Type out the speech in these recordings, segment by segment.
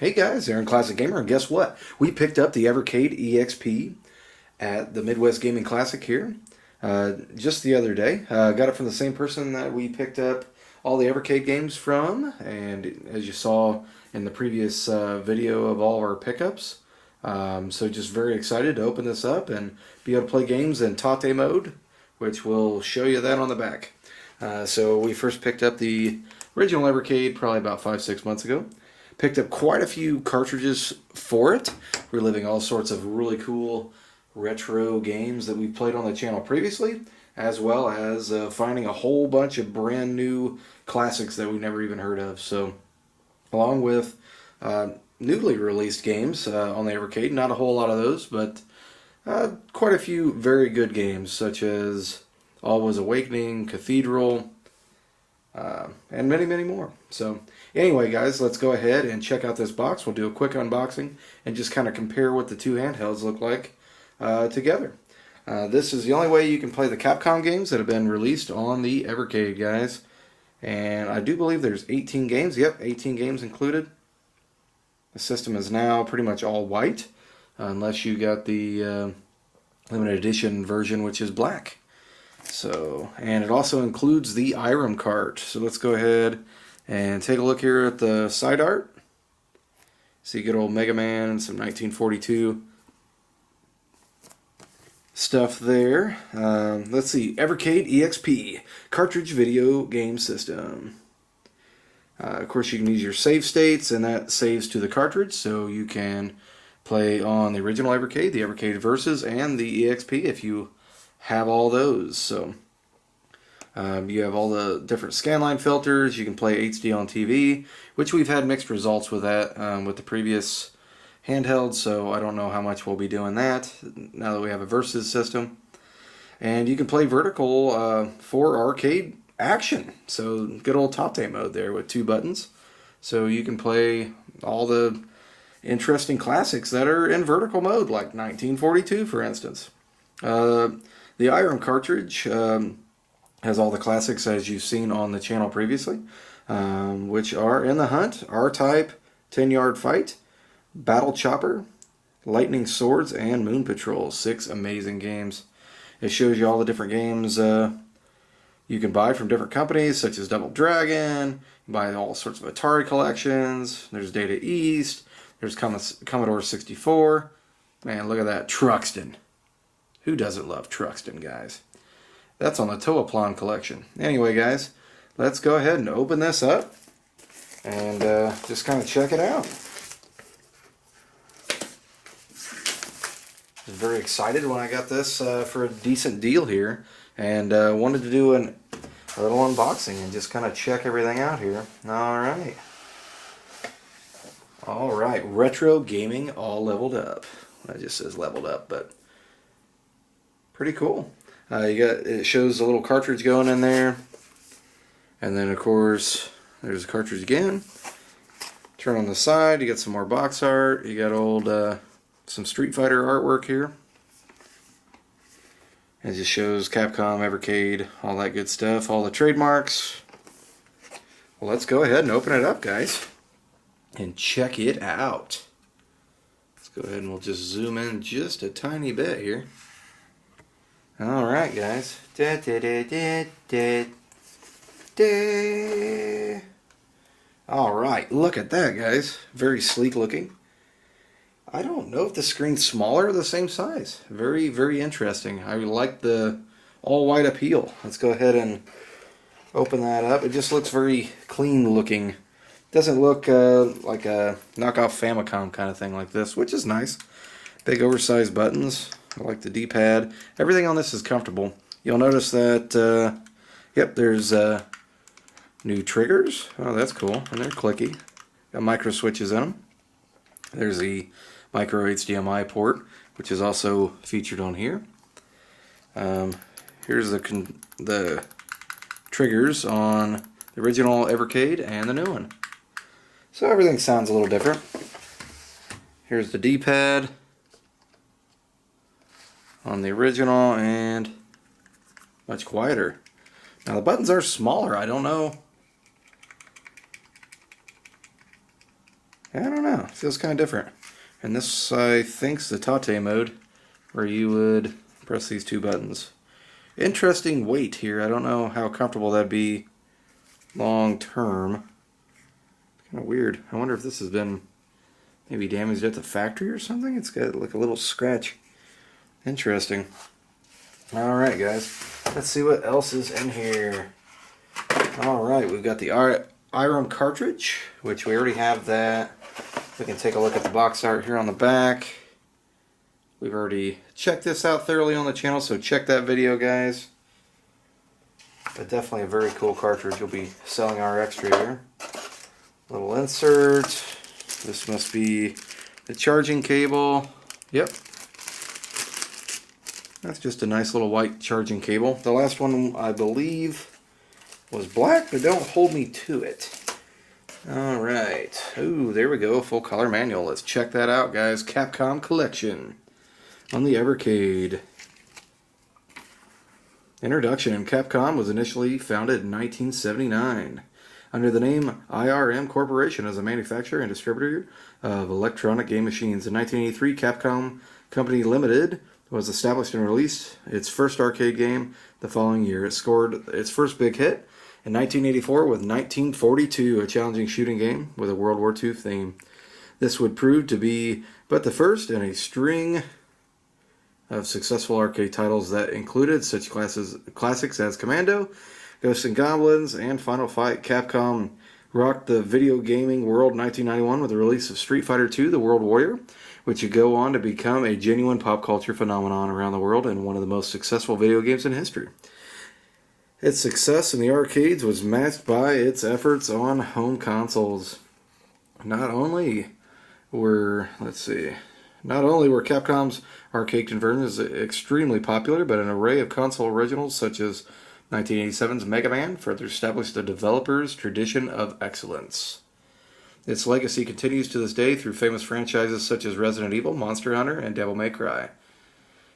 Hey guys, Aaron Classic Gamer, and guess what? We picked up the Evercade EXP at the Midwest Gaming Classic here just the other day. Got it from the same person that we picked up all the Evercade games from, and as you saw in the previous video of all of our pickups. So just very excited to open this up and be able to play games in TATE mode, which will show you that on the back. So we first picked up the original Evercade probably about 5-6 months ago. Picked up quite a few cartridges for it, reliving all sorts of really cool retro games that we played on the channel previously, as well as finding a whole bunch of brand new classics that we never even heard of. So, along with newly released games on the Evercade, not a whole lot of those, but quite a few very good games, such as Always Awakening, Cathedral, and many, many more. So anyway, guys, let's go ahead and check out this box. We'll do a quick unboxing and just kind of compare what the two handhelds look like together. This is the only way you can play the Capcom games that have been released on the Evercade, guys. And I do believe there's 18 games. Yep, 18 games included. The system is now pretty much all white, unless you got the limited edition version, which is black. So, and it also includes the Irem cart. So let's go ahead and take a look here at the side art. See good old Mega Man and some 1942 stuff there. Let's see, Evercade EXP cartridge video game system. Of course, you can use your save states, and that saves to the cartridge, so you can play on the original Evercade, the Evercade Versus, and the EXP if you have all those. So you have all the different scanline filters. You can play HD on TV, which we've had mixed results with that with the previous handheld, so I don't know how much we'll be doing that now that we have a Versus system. And you can play vertical for arcade action, so good old TATE mode there with 2 buttons, so you can play all the interesting classics that are in vertical mode, like 1942 for instance. The Irem cartridge has all the classics as you've seen on the channel previously, which are In the Hunt, R-Type, 10-Yard Fight, Battle Chopper, Lightning Swords, and Moon Patrol. 6 amazing games. It shows you all the different games you can buy from different companies, such as Double Dragon. You can buy all sorts of Atari collections. There's Data East. There's Commodore 64. Man, look at that. Truxton. Who doesn't love Truxton, guys? That's on the Toaplan collection. Anyway, guys, let's go ahead and open this up and just kind of check it out. I was very excited when I got this for a decent deal here, and wanted to do a little unboxing and just kind of check everything out here. Alright. Alright, retro gaming all leveled up. That just says leveled up, but pretty cool. It shows a little cartridge going in there, and then of course there's a cartridge again. Turn on the side, you got some more box art. You got some Street Fighter artwork here. It just shows Capcom, Evercade, all that good stuff, all the trademarks. Well, let's go ahead and open it up, guys, and check it out. Let's go ahead and we'll just zoom in just a tiny bit here. Alright, guys. Alright, look at that, guys. Very sleek looking. I don't know if the screen's smaller or the same size. Very, very interesting. I like the all-white appeal. Let's go ahead and open that up. It just looks very clean looking. Doesn't look like a knockoff Famicom kind of thing like this, which is nice. Big oversized buttons. I like the D-pad. Everything on this is comfortable. You'll notice that, yep, there's new triggers. Oh, that's cool. And they're clicky. Got micro switches in them. There's the micro HDMI port, which is also featured on here. Here's the triggers on the original Evercade and the new one. So everything sounds a little different. Here's the D-pad on the original, and much quieter. Now the buttons are smaller. I don't know I don't know. It feels kind of different. And this, I think, is the TATE mode, where you would press these two buttons. Interesting weight here. I don't know how comfortable that'd be long term. Kind of weird. I wonder if this has been maybe damaged at the factory or something. It's got like a little scratch. Interesting. Alright guys, let's see what else is in here. Alright, we've got the IROM cartridge, which we already have that. We can take a look at the box art here on the back. We've already checked this out thoroughly on the channel, so check that video, guys. But definitely a very cool cartridge. You'll be selling our extra here. Little insert. This must be the charging cable. Yep. That's just a nice little white charging cable. The last one, I believe, was black, but don't hold me to it. Alright. Ooh, there we go. Full color manual. Let's check that out, guys. Capcom collection on the Evercade. Introduction. Capcom was initially founded in 1979 under the name IRM Corporation as a manufacturer and distributor of electronic game machines. In 1983, Capcom Company Limited was established and released its first arcade game the following year. It scored its first big hit in 1984 with 1942, a challenging shooting game with a World War II theme. This would prove to be but the first in a string of successful arcade titles that included such classics as Commando, Ghosts and Goblins, and Final Fight. Capcom rocked the video gaming world in 1991 with the release of Street Fighter II: The World Warrior, which would go on to become a genuine pop culture phenomenon around the world and one of the most successful video games in history. Its success in the arcades was matched by its efforts on home consoles. Not only were Capcom's arcade conversions extremely popular, but an array of console originals such as 1987's Mega Man further established the developer's tradition of excellence. Its legacy continues to this day through famous franchises such as Resident Evil, Monster Hunter, and Devil May Cry.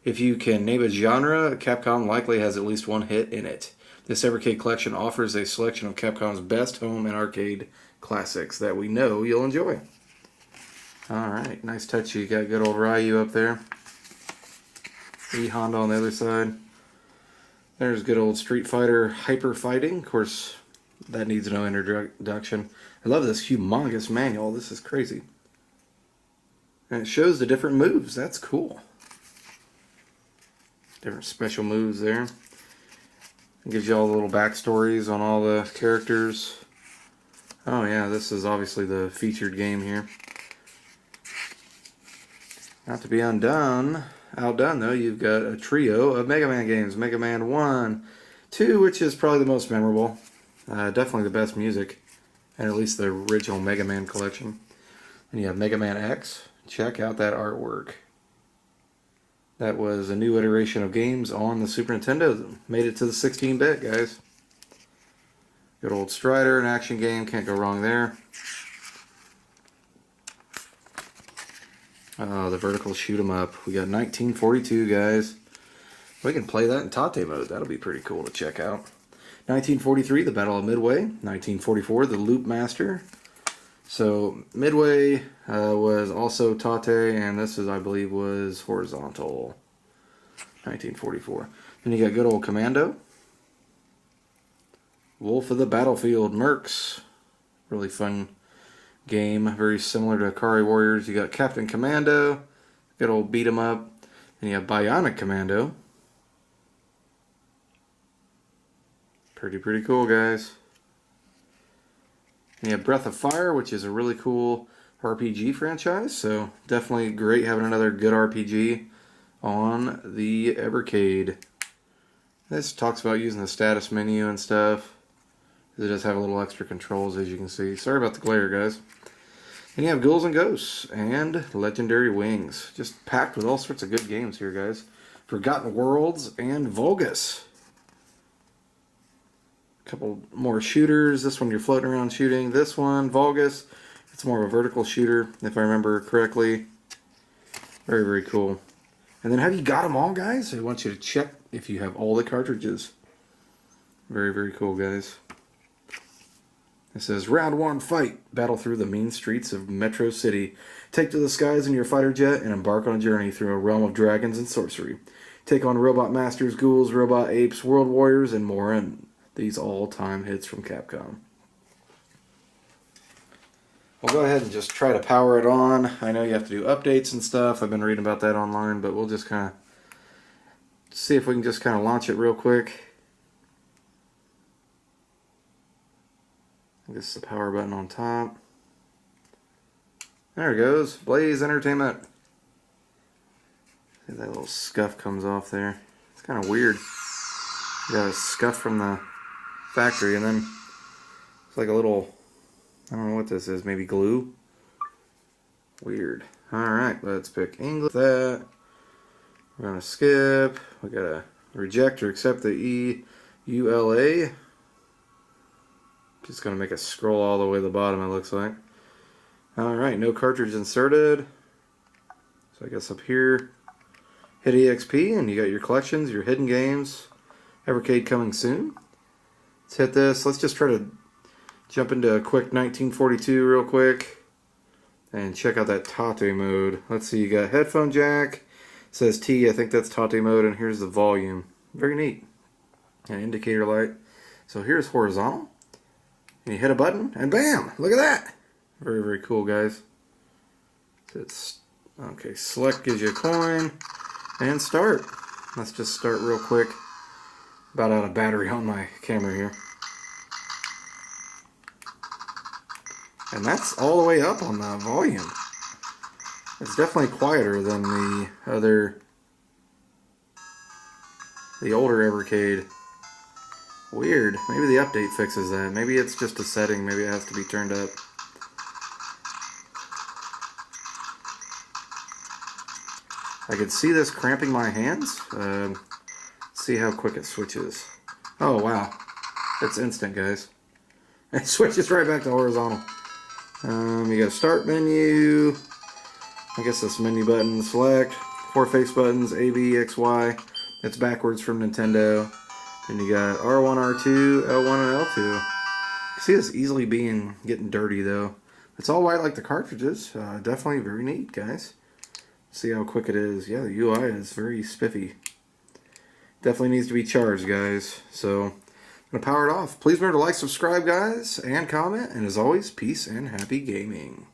If you can name a genre, Capcom likely has at least one hit in it. This Evercade collection offers a selection of Capcom's best home and arcade classics that we know you'll enjoy. Alright, nice touch. You got good old Ryu up there. E-Honda on the other side. There's good old Street Fighter Hyper Fighting. Of course, that needs no introduction. I love this humongous manual. This is crazy. And it shows the different moves. That's cool. Different special moves there. It gives you all the little backstories on all the characters. Oh yeah, this is obviously the featured game here. Not to be outdone though, you've got a trio of Mega Man games. Mega Man 1, 2, which is probably the most memorable. Definitely the best music. And at least the original Mega Man collection. And you have Mega Man X. Check out that artwork. That was a new iteration of games on the Super Nintendo. Made it to the 16-bit, guys. Good old Strider, an action game. Can't go wrong there. Oh, the vertical shoot 'em up. We got 1942, guys. We can play that in TATE mode. That'll be pretty cool to check out. 1943, the Battle of Midway. 1944, the Loop Master. So Midway was also TATE, and this is, I believe, was horizontal. 1944. Then you got good old Commando. Wolf of the Battlefield, Mercs. Really fun game, very similar to Akari Warriors. You got Captain Commando, good old beat 'em up. And you have Bionic Commando. Pretty cool, guys. And you have Breath of Fire, which is a really cool RPG franchise. So definitely great having another good RPG on the Evercade. This talks about using the status menu and stuff. It does have a little extra controls, as you can see. Sorry about the glare, guys. And you have Ghouls and Ghosts and Legendary Wings. Just packed with all sorts of good games here, guys. Forgotten Worlds and Vulgus. Couple more shooters. This one you're floating around shooting. This one, Vulgus, it's more of a vertical shooter, if I remember correctly. Very cool. And then have you got them all, guys? I want you to check if you have all the cartridges. Very cool, guys. It says, Round 1, fight. Battle through the mean streets of Metro City. Take to the skies in your fighter jet and embark on a journey through a realm of dragons and sorcery. Take on robot masters, ghouls, robot apes, world warriors, and more. And these all-time hits from Capcom. We'll go ahead and just try to power it on. I know you have to do updates and stuff. I've been reading about that online, but we'll just kind of see if we can just kind of launch it real quick. I guess the power button on top. There it goes. Blaze Entertainment. See, that little scuff comes off there. It's kind of weird. You got a scuff from the factory, and then it's like a little, I don't know what this is, maybe glue? Weird. Alright, let's pick English. That. We're going to skip. We got to reject or accept the EULA. Just going to make it scroll all the way to the bottom, it looks like. Alright, no cartridge inserted. So I guess up here, hit EXP, and you got your collections, your hidden games. Evercade coming soon. Let's hit this. Let's just try to jump into a quick 1942 real quick. And check out that TATE mode. Let's see, you got headphone jack. It says T, I think that's TATE mode, and here's the volume. Very neat. An indicator light. So here's horizontal. And you hit a button, and bam! Look at that! Very, very cool, guys. It's okay, select gives you a coin, and start. Let's just start real quick. About out of battery on my camera here. And that's all the way up on the volume. It's definitely quieter than the older Evercade. Weird. Maybe the update fixes that. Maybe it's just a setting. Maybe it has to be turned up. I could see this cramping my hands. See how quick it switches. Oh, wow. It's instant, guys. It switches right back to horizontal. You got a start menu. I guess this menu button, select. 4 face buttons, A, B, X, Y. It's backwards from Nintendo. Then you got R1, R2, L1, and L2. You see this easily getting dirty, though. It's all white like the cartridges. Definitely very neat, guys. See how quick it is. Yeah, the UI is very spiffy. Definitely needs to be charged, guys. So, I'm going to power it off. Please remember to like, subscribe, guys, and comment. And as always, peace and happy gaming.